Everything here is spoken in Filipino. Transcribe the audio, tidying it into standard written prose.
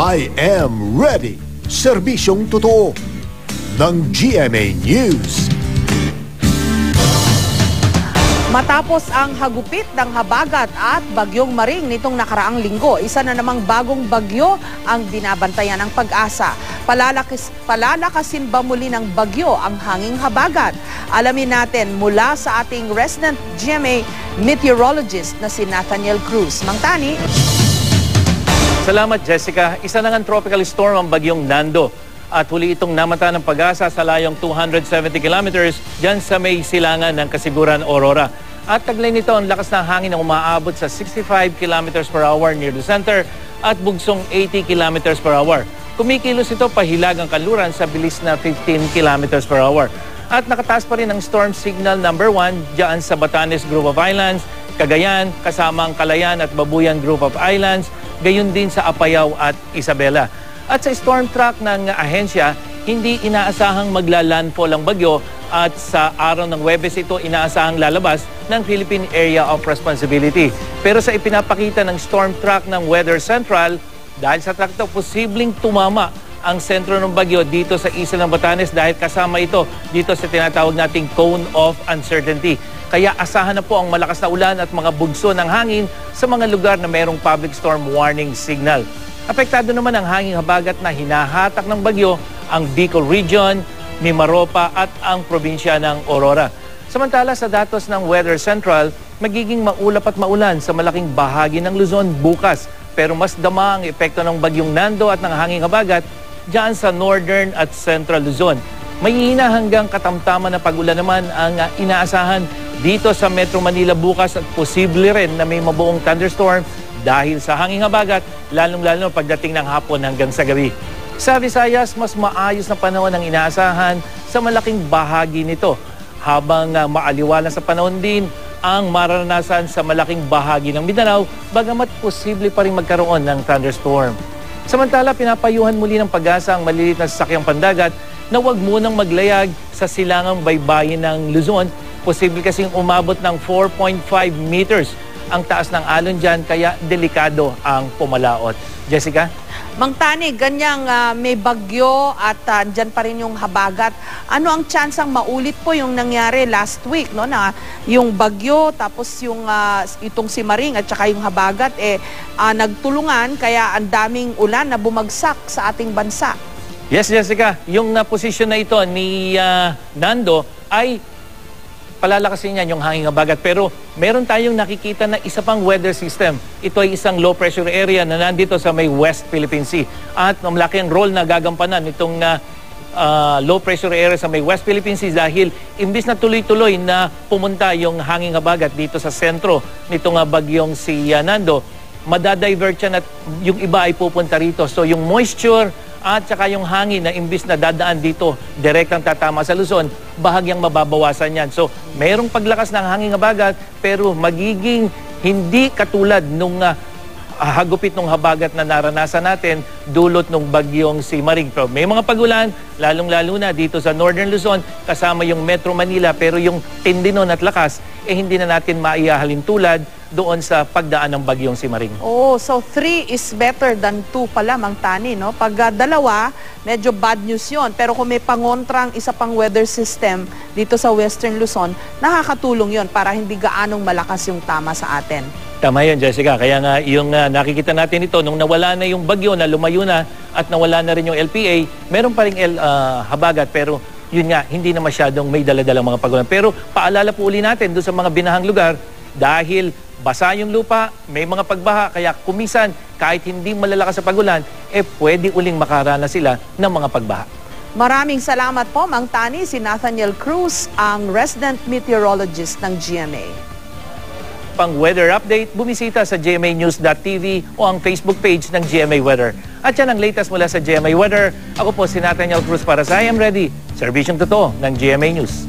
I am ready. Serbisyong totoo ng GMA News. Matapos ang hagupit ng habagat at bagyong Maring nitong nakaraang linggo, isa na namang bagong bagyo ang binabantayan ng Pag-asa. Palalakasin ba muli ng bagyo ang hanging habagat? Alamin natin mula sa ating resident GMA meteorologist na si Nathaniel Cruz. Mang Tani. Salamat, Jessica. Isa na ngang tropical storm ang bagyong Nando. At huli itong namata ng Pag-asa sa layong 270 kilometers dyan sa may silangan ng Kasiguran, Aurora. At taglay nito ang lakas ng hangin na umaabot sa 65 kilometers per hour near the center at bugsong 80 kilometers per hour. Kumikilos ito pahilag ang kanluran sa bilis na 15 kilometers per hour. At nakataas pa rin ang storm signal number 1 dyan sa Batanes Group of Islands, Cagayan, kasama ang Calayan at Babuyan Group of Islands, gayon din sa Apayao at Isabela. At sa storm track ng ahensya, hindi inaasahang magla-landfall ang bagyo at sa araw ng Huwebes ito inaasahang lalabas ng Philippine Area of Responsibility. Pero sa ipinapakita ng storm track ng Weather Central, dahil sa track ito, posibleng tumama ang sentro ng bagyo dito sa isla ng Batanes dahil kasama ito dito sa tinatawag nating cone of uncertainty. Kaya asahan na po ang malakas na ulan at mga bugso ng hangin sa mga lugar na mayroong public storm warning signal. Apektado naman ang hanging habagat na hinahatak ng bagyo ang Bicol Region, Mimaropa at ang probinsya ng Aurora. Samantala sa datos ng Weather Central, magiging maulap at maulan sa malaking bahagi ng Luzon bukas. Pero mas dama ang epekto ng bagyong Nando at ng hanging habagat dyan sa Northern at Central Luzon. May hina hanggang katamtaman na pag-ulan naman ang inaasahan dito sa Metro Manila bukas at posible rin na may mabuong thunderstorm dahil sa hanging habagat, lalong-lalo pagdating ng hapon hanggang sa gabi. Sa Visayas, mas maayos na panahon ang inaasahan sa malaking bahagi nito, habang maaliwala sa panahon din ang mararanasan sa malaking bahagi ng Mindanao, bagamat posible pa rin magkaroon ng thunderstorm. Samantala, pinapayuhan muli ng Pag-asa ang maliliit na sasakyang pandagat na huwag munang maglayag sa silangang baybayin ng Luzon. Posible kasing umabot ng 4.5 meters ang taas ng alon dyan, kaya delikado ang pumalaot. Jessica? Mang Tani, ganyang may bagyo at dyan pa rin yung habagat. Ano ang tsansang maulit po yung nangyari last week, no? Na yung bagyo, tapos yung itong si Maring at saka yung habagat, nagtulungan, kaya ang daming ulan na bumagsak sa ating bansa. Yes, Jessica. Yung posisyon na ito ni Nando ay palalakasin niyan yung hanging habagat. Pero meron tayong nakikita na isa pang weather system. Ito ay isang low pressure area na nandito sa may West Philippine Sea. At malaki ang role na gagampanan itong low pressure area sa may West Philippine Sea dahil imbis na tuloy-tuloy na pumunta yung hanging habagat dito sa sentro nitong bagyong si Nando, madadivert siya at yung iba ay pupunta rito. So yung moisture at saka yung hangin na imbis na dadaan dito, direktang tatama sa Luzon, bahagyang mababawasan yan. So, mayroong paglakas ng hanging habagat, pero magiging hindi katulad nung hagupit ng habagat na naranasan natin dulot ng bagyong si Maring. Pero may mga pagulan, lalong-lalo na dito sa Northern Luzon, kasama yung Metro Manila, pero yung tindi nun at lakas, hindi na natin maihahalin tulad doon sa pagdaan ng bagyong si Maring. Oh, so 3 is better than 2 pala, Mang Tani, no? Pag dalawa, medyo bad news yon. Pero kung may pangontrang isa pang weather system dito sa Western Luzon, nakakatulong yon para hindi gaanong malakas yung tama sa atin. Tama yan, Jessica. Kaya nga yung nakikita natin ito, nung nawala na yung bagyo, na lumayo na at nawala na rin yung LPA, meron pa rin habagat, pero yun nga, hindi na masyadong may daladalang mga pagulan. Pero paalala po uli natin doon sa mga binahang lugar, dahil basa yung lupa, may mga pagbaha, kaya kumisan, kahit hindi malalakas sa pagulan, pwede uling makarana sila ng mga pagbaha. Maraming salamat po, Mang Tani. Si Nathaniel Cruz, ang resident meteorologist ng GMA. Pang weather update, bumisita sa gmanews.tv o ang Facebook page ng GMA Weather. At yan ang latest mula sa GMA Weather. Ako po si Nathaniel Cruz para sa I Am Ready, serbisyong totoo ng GMA News.